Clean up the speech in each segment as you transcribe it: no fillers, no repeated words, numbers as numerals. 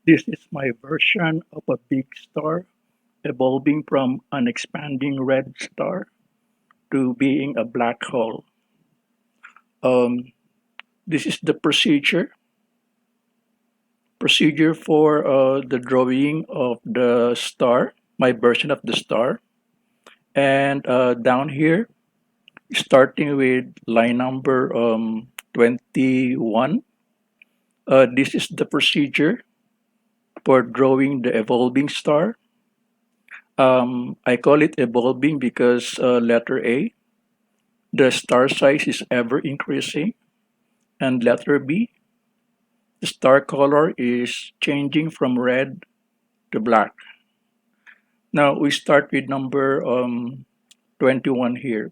This is my version of a big star evolving from an expanding red star to being a black hole. Um, this is the procedure for the drawing of the star, my version of the star. And down here, starting with line number 21, this is the procedure for drawing the evolving star. I call it evolving because letter A, the star size is ever increasing, and letter B, the star color is changing from red to black. Now we start with number 21 here.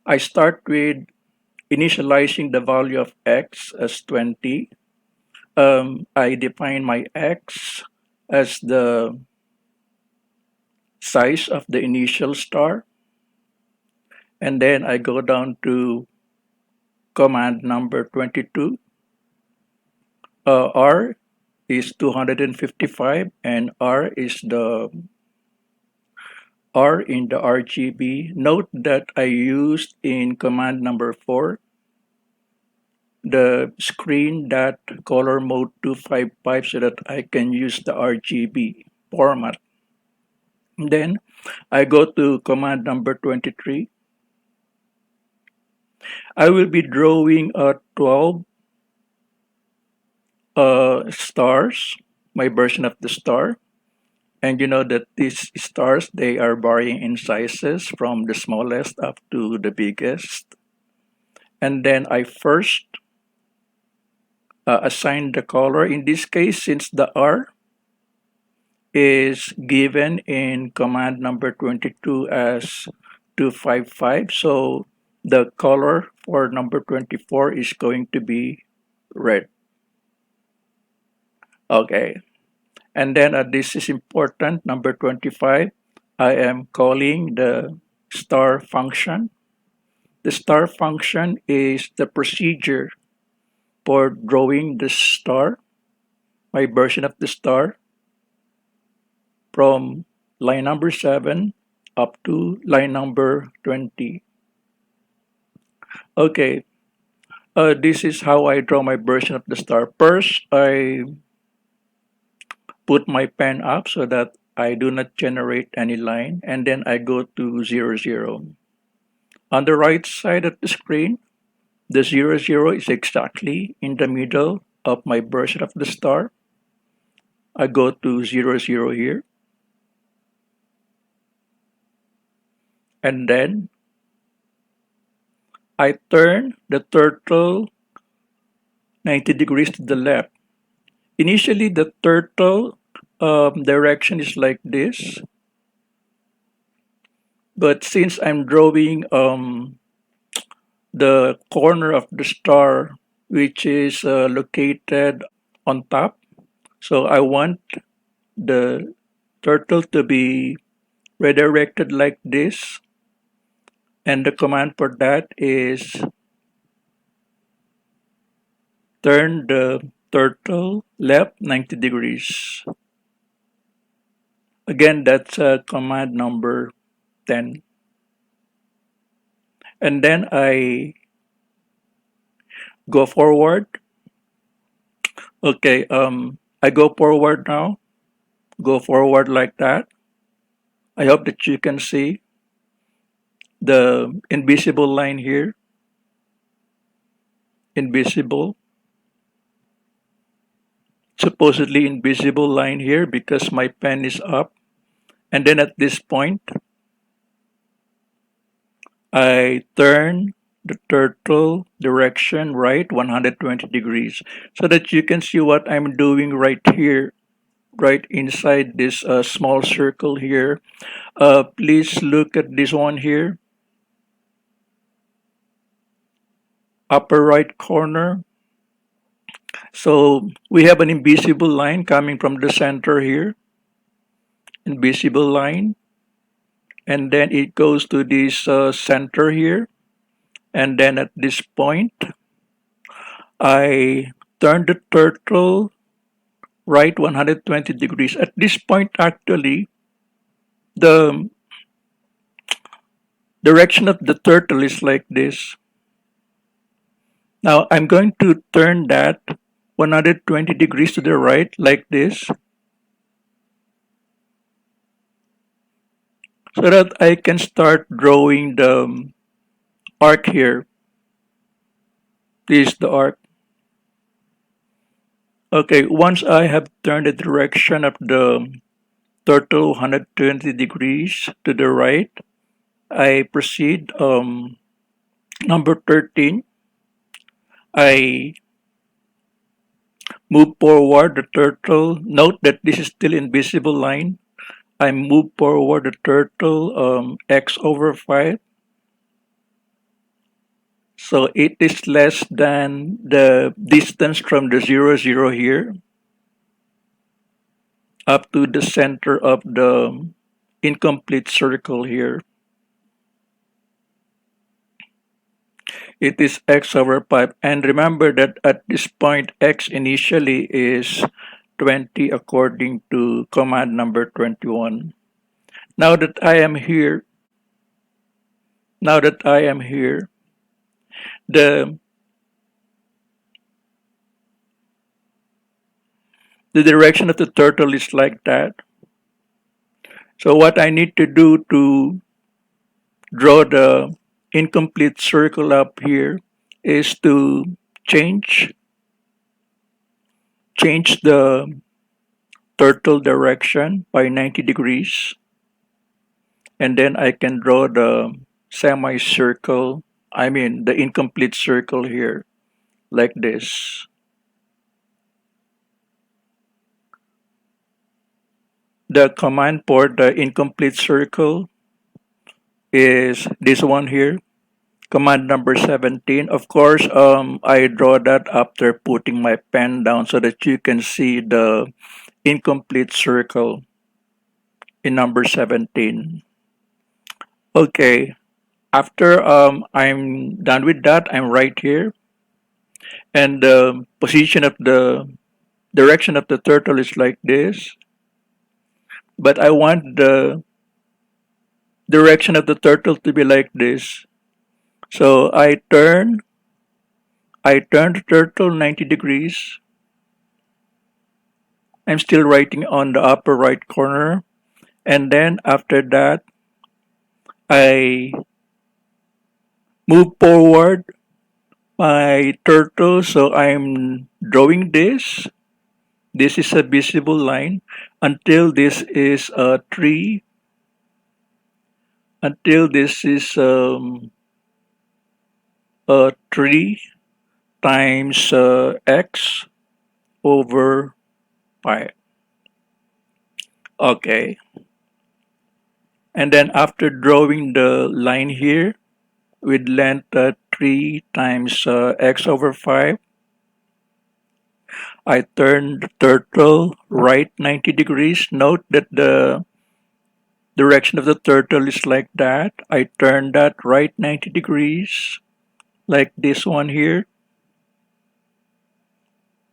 I start with initializing the value of x as 20. I define my x as the size of the initial star, and then I go down to command number 22. R is 255, and R is the R in the RGB. Note that I used in command number 4 the screen.colormode 255 so that I can use the RGB format. Then I go to command number 23. I will be drawing 12 stars, my version of the star. And you know that these stars, they are varying in sizes from the smallest up to the biggest. And then I first assign the color. In this case, since the R is given in command number 22 as 255, so the color for number 24 is going to be red. Okay. And then this is important, number 25, I am calling the star function. The star function is the procedure for drawing the star, my version of the star, from line number 7 up to line number 20. Okay, this is how I draw my version of the star. First, I put my pen up so that I do not generate any line, and then I go to 0, 0. On the right side of the screen, the 0, 0 is exactly in the middle of my version of the star. I go to 0, 0 here. And then I turn the turtle 90 degrees to the left. Initially, the turtle direction is like this. But since I'm drawing the corner of the star, which is located on top, so I want the turtle to be redirected like this. And the command for that is turn the turtle left 90 degrees. Again, that's command number 10. And then I go forward. Okay, I go forward now. go forward like that. I hope that you can see the invisible line here. Invisible. Supposedly invisible line here because my pen is up. And then at this point, I turn the turtle direction right 120 degrees so that you can see what I'm doing right here, right inside this small circle here. Please look at this one here, upper right corner. So we have an invisible line coming from the center here, invisible line, and then it goes to this center here, and then at this point, I turn the turtle right 120 degrees. At this point, actually, the direction of the turtle is like this. Now I'm going to turn that 120 degrees to the right like this so that I can start drawing the arc here. This is the arc. Okay, once I have turned the direction of the turtle 120 degrees to the right, I proceed number 13. I move forward the turtle. Note that this is still invisible line. I move forward the turtle x over 5. So it is less than the distance from the 0, 0 here up to the center of the incomplete circle here. It is x over 5. And remember that at this point, x initially is 20 according to command number 21. Now that I am here, the direction of the turtle is like that. So what I need to do to draw the incomplete circle up here is to change the turtle direction by 90 degrees, and then I can draw the semicircle, I mean the incomplete circle here like this. The command for the incomplete circle is this one here, command number 17. Of course, I draw that after putting my pen down so that you can see the incomplete circle in number 17. Okay, after I'm done with that, I'm right here, and the position of the direction of the turtle is like this, but I want the direction of the turtle to be like this. So I turn the turtle 90 degrees. I'm still writing on the upper right corner, and then after that I move forward my turtle, so I'm drawing this. This is a visible line until this is a 3, until this is a 3 times x over 5. Okay. And then after drawing the line here with length 3 times x over 5, I turn the turtle right 90 degrees. Note that the direction of the turtle is like that. I turn that right 90 degrees, like this one here,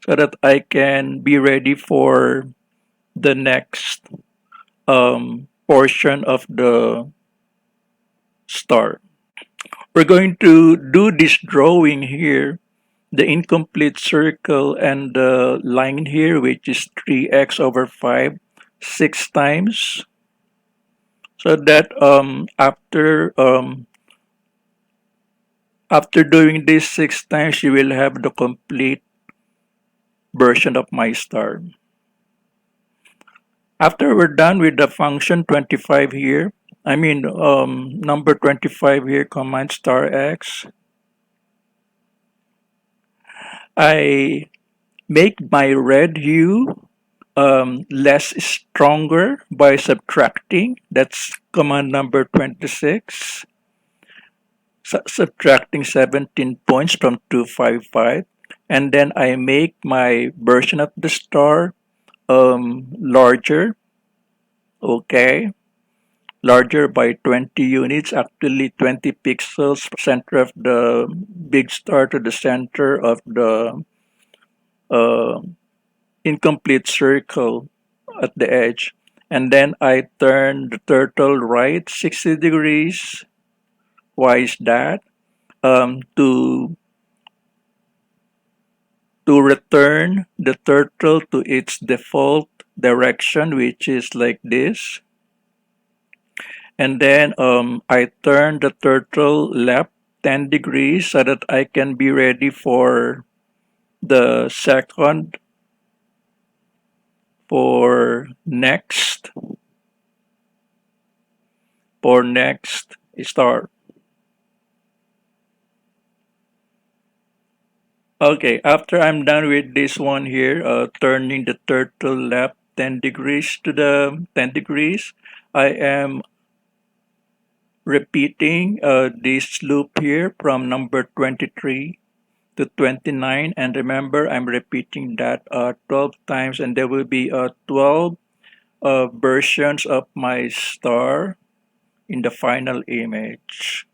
so that I can be ready for the next portion of the star. We're going to do this drawing here, the incomplete circle and the line here, which is 3x over 5, 6 times, so that after doing this 6 times, you will have the complete version of my star. After we're done with the function 25 here, number 25 here, command star x, I make my red hue less stronger by subtracting. That's command number 26. Subtracting 17 points from 255. And then I make my version of the star larger. Okay. Larger by 20 units, actually 20 pixels, center of the big star to the center of the uh, incomplete circle at the edge. And then I turn the turtle right 60 degrees. Why is that? To return the turtle to its default direction, which is like this. And then I turn the turtle left 10 degrees so that I can be ready for the second, for next, for next star. Okay, after I'm done with this one here, turning the turtle left 10 degrees to the 10 degrees, I am repeating this loop here from number 23 to 29. And remember, I'm repeating that 12 times, and there will be 12 versions of my star in the final image.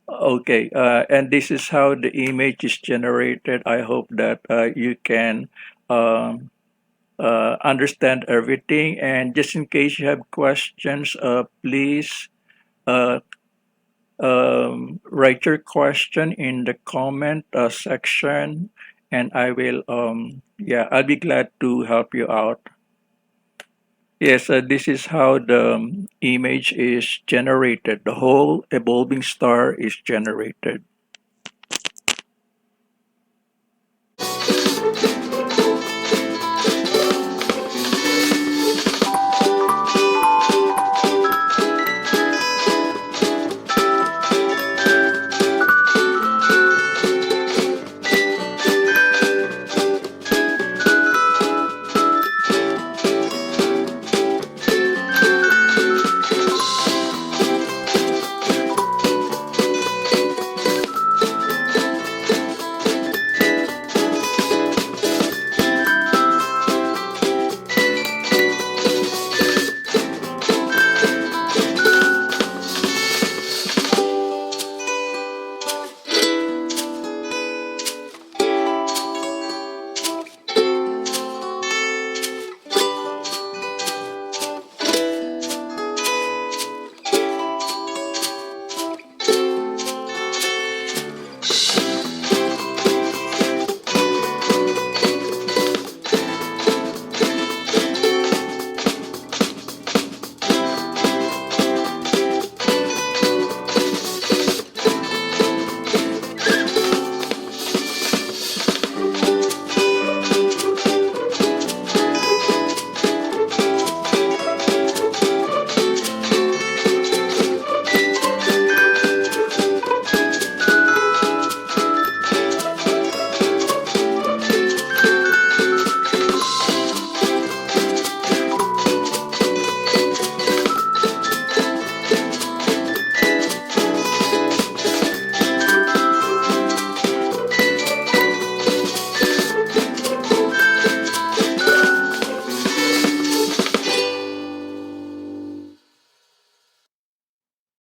Okay, and this is how the image is generated. I hope that you can um, understand everything. And just in case you have questions, please uh, write your question in the comment section, and I will, yeah, I'll be glad to help you out. Yes, this is how the image is generated. The whole evolving star is generated.